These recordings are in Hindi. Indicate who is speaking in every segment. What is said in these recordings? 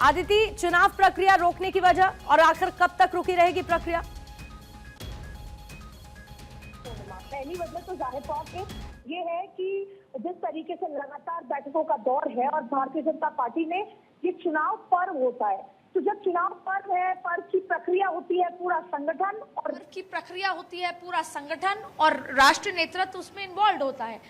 Speaker 1: आदिति, चुनाव प्रक्रिया रोकने की वजह और आखिर कब तक रुकी रहेगी प्रक्रिया?
Speaker 2: पहली वजह तो जाहिर तौर पे ये है कि जिस तरीके से लगातार बैठकों का दौर है और भारतीय जनता पार्टी में ये चुनाव पर्व होता है, तो जब चुनाव पर्व है, पर्व की प्रक्रिया होती है, पूरा संगठन और
Speaker 3: राष्ट्रीय नेतृत्व उसमें इन्वॉल्व होता है।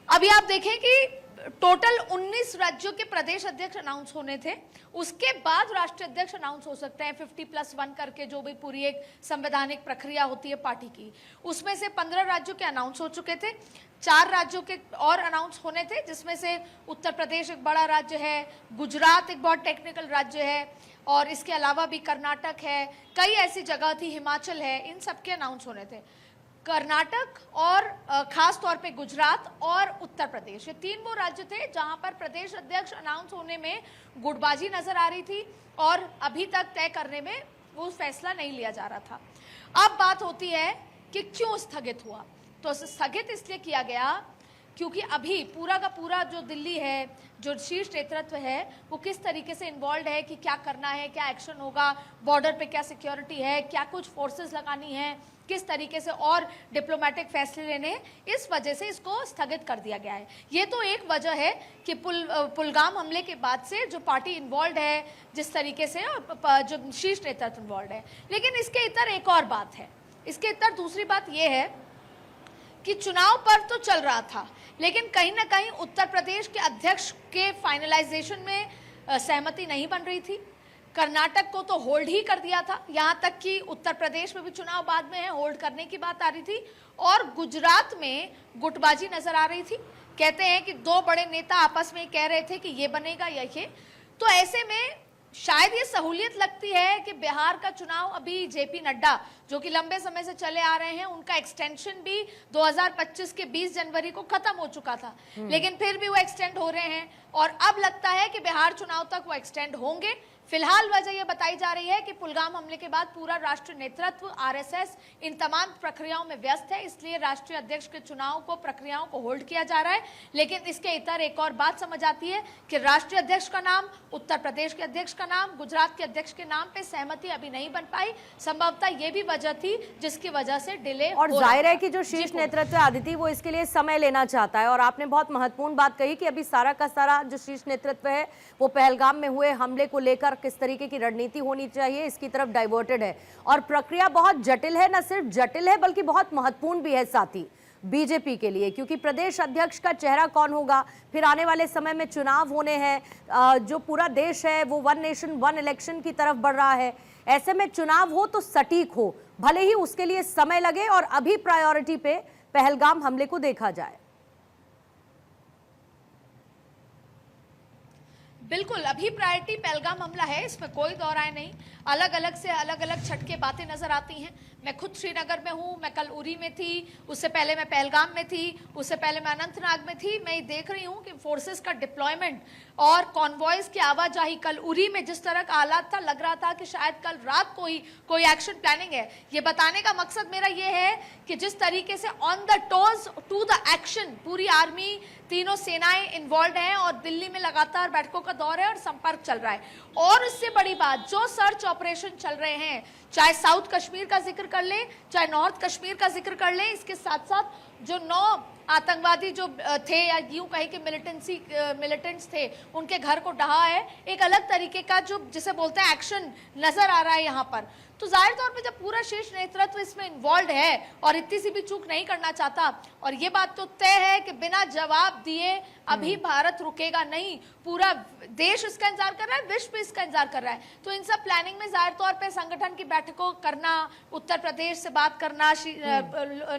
Speaker 3: अभी आप देखें कि टोटल 19 राज्यों के प्रदेश अध्यक्ष अनाउंस होने थे, उसके बाद राष्ट्रीय अध्यक्ष अनाउंस हो सकते हैं 50+1 करके, जो भी पूरी एक संवैधानिक प्रक्रिया होती है पार्टी की। उसमें से 15 राज्यों के अनाउंस हो चुके थे, 4 राज्यों के और अनाउंस होने थे, जिसमें से उत्तर प्रदेश एक बड़ा राज्य है, गुजरात एक बहुत टेक्निकल राज्य है, और इसके अलावा भी कर्नाटक है, कई ऐसी जगह थी, हिमाचल है, इन सबके अनाउंस होने थे। कर्नाटक और खास तौर पे गुजरात और उत्तर प्रदेश, ये 3 वो राज्य थे जहां पर प्रदेश अध्यक्ष अनाउंस होने में गुटबाजी नजर आ रही थी और अभी तक तय करने में वो फैसला नहीं लिया जा रहा था। अब बात होती है कि क्यों स्थगित हुआ, तो स्थगित इसलिए किया गया क्योंकि अभी पूरा का पूरा जो दिल्ली है, जो शीर्ष नेतृत्व है, वो किस तरीके से इन्वॉल्व है कि क्या करना है, क्या एक्शन होगा, बॉर्डर पे क्या सिक्योरिटी है, क्या कुछ फोर्सेस लगानी है, किस तरीके से और डिप्लोमेटिक फैसले लेने हैं, इस वजह से इसको स्थगित कर दिया गया है। ये तो एक वजह है कि पुलगाम हमले के बाद से जो पार्टी इन्वॉल्व है, जिस तरीके से जो शीर्ष नेतृत्व इन्वॉल्व है, लेकिन इसके इतर एक और बात है। इसके इतर दूसरी बात यह है कि चुनाव पर तो चल रहा था, लेकिन कहीं ना कहीं उत्तर प्रदेश के अध्यक्ष के फाइनलाइजेशन में सहमति नहीं बन रही थी। कर्नाटक को तो होल्ड ही कर दिया था, यहाँ तक कि उत्तर प्रदेश में भी चुनाव बाद में है, होल्ड करने की बात आ रही थी, और गुजरात में गुटबाजी नजर आ रही थी। कहते हैं कि 2 बड़े नेता आपस में कह रहे थे कि ये बनेगा या ये, तो ऐसे में शायद ये सहूलियत लगती है कि बिहार का चुनाव अभी जेपी नड्डा, जो कि लंबे समय से चले आ रहे हैं, उनका एक्सटेंशन भी 2025 के 20 जनवरी को खत्म हो चुका था, लेकिन फिर भी वो एक्सटेंड हो रहे हैं और अब लगता है कि बिहार चुनाव तक वो एक्सटेंड होंगे। फिलहाल वजह यह बताई जा रही है कि पुलगाम हमले के बाद पूरा राष्ट्रीय नेतृत्व, आरएसएस इन तमाम प्रक्रियाओं में व्यस्त है, इसलिए राष्ट्रीय अध्यक्ष के चुनाव को, प्रक्रियाओं को होल्ड किया जा रहा है। लेकिन इसके इतर एक और बात समझ आती है कि राष्ट्रीय अध्यक्ष का नाम, उत्तर प्रदेश के अध्यक्ष का नाम, गुजरात के अध्यक्ष के नाम पे सहमति अभी नहीं बन पाई। संभवतः ये भी वजह थी जिसकी वजह से डिले।
Speaker 1: और जाहिर है कि जो शीर्ष नेतृत्व है आदिति, वो इसके लिए समय लेना चाहता है, और आपने बहुत महत्वपूर्ण बात कही कि अभी सारा का सारा जो शीर्ष नेतृत्व है वो पहलगाम में हुए हमले को लेकर किस तरीके की रणनीति होनी चाहिए इसकी तरफ डाइवर्टेड है, और प्रक्रिया बहुत जटिल है, न सिर्फ जटिल है बल्कि बहुत महत्वपूर्ण भी है साथ ही बीजेपी के लिए, क्योंकि प्रदेश अध्यक्ष का चेहरा कौन होगा, फिर आने वाले समय में चुनाव होने हैं, जो पूरा देश है वो 1 नेशन 1 इलेक्शन की तरफ बढ़ रहा है। ऐसे में चुनाव हो तो सटीक हो, भले ही उसके लिए समय लगे, और अभी प्रायोरिटी पे पहलगाम हमले को देखा जाए।
Speaker 3: बिल्कुल, अभी प्रायोरिटी पहलगाम हमला है, इसमें कोई दो राय नहीं। अलग अलग से अलग अलग छटके बातें नजर आती हैं। मैं खुद श्रीनगर में हूँ, मैं कल उरी में थी, उससे पहले मैं पहलगाम में थी, उससे पहले मैं अनंतनाग में थी। मैं देख रही हूँ कि फोर्सेस का डिप्लॉयमेंट और कॉन्वॉयज की आवाजाही, कल उरी में जिस तरह का हालात था, लग रहा था कि शायद कल रात को ही कोई एक्शन प्लानिंग है। ये बताने का मकसद मेरा ये है कि जिस तरीके से on the toes to the action पूरी आर्मी, तीनों सेनाएं इन्वॉल्व हैं, और दिल्ली में लगातार बैठकों का दौर है और संपर्क चल रहा है। और इससे बड़ी बात, जो सर्च ऑपरेशन चल रहे हैं, चाहे साउथ कश्मीर का जिक्र कर ले, चाहे नॉर्थ कश्मीर का जिक्र कर ले, इसके साथ साथ जो 9 आतंकवादी जो थे, या यूं कहे कि मिलिटेंट्स थे, उनके घर को ढहा है। एक अलग तरीके का जो जिसे बोलते हैं एक्शन नजर आ रहा है यहाँ पर। तो जाहिर तौर पे जब पूरा शीर्ष नेतृत्व इसमें इन्वॉल्व है और इतनी सी भी चूक नहीं करना चाहता, और ये बात तो तय है कि बिना जवाब दिए अभी भारत रुकेगा नहीं। पूरा देश इसका इंतजार कर रहा है, विश्व भी इसका इंतजार कर रहा है। तो इन सब प्लानिंग में जाहिर तौर पे संगठन की बैठकों करना, उत्तर प्रदेश से बात करना,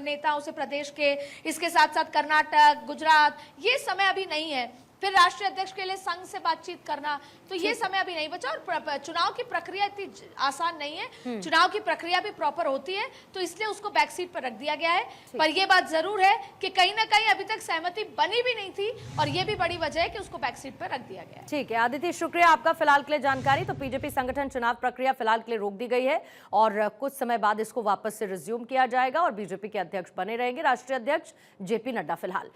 Speaker 3: नेताओं से प्रदेश के, इसके साथ साथ कर्नाटक, गुजरात, ये समय अभी नहीं है। फिर राष्ट्रीय अध्यक्ष के लिए संघ से बातचीत करना, तो ये समय अभी नहीं बचा। और चुनाव की प्रक्रिया इतनी आसान नहीं है, चुनाव की प्रक्रिया भी प्रॉपर होती है, तो इसलिए उसको बैक सीट पर रख दिया गया है। पर यह बात जरूर है कि कहीं ना कहीं अभी तक सहमति बनी भी नहीं थी, और ये भी बड़ी वजह है कि उसको बैक सीट पर रख दिया गया है।
Speaker 1: ठीक है आदिति, शुक्रिया आपका फिलहाल के लिए जानकारी। तो बीजेपी संगठन चुनाव प्रक्रिया फिलहाल के लिए रोक दी गई है, और कुछ समय बाद इसको वापस से रिज्यूम किया जाएगा, और बीजेपी के अध्यक्ष बने रहेंगे राष्ट्रीय अध्यक्ष जेपी नड्डा फिलहाल।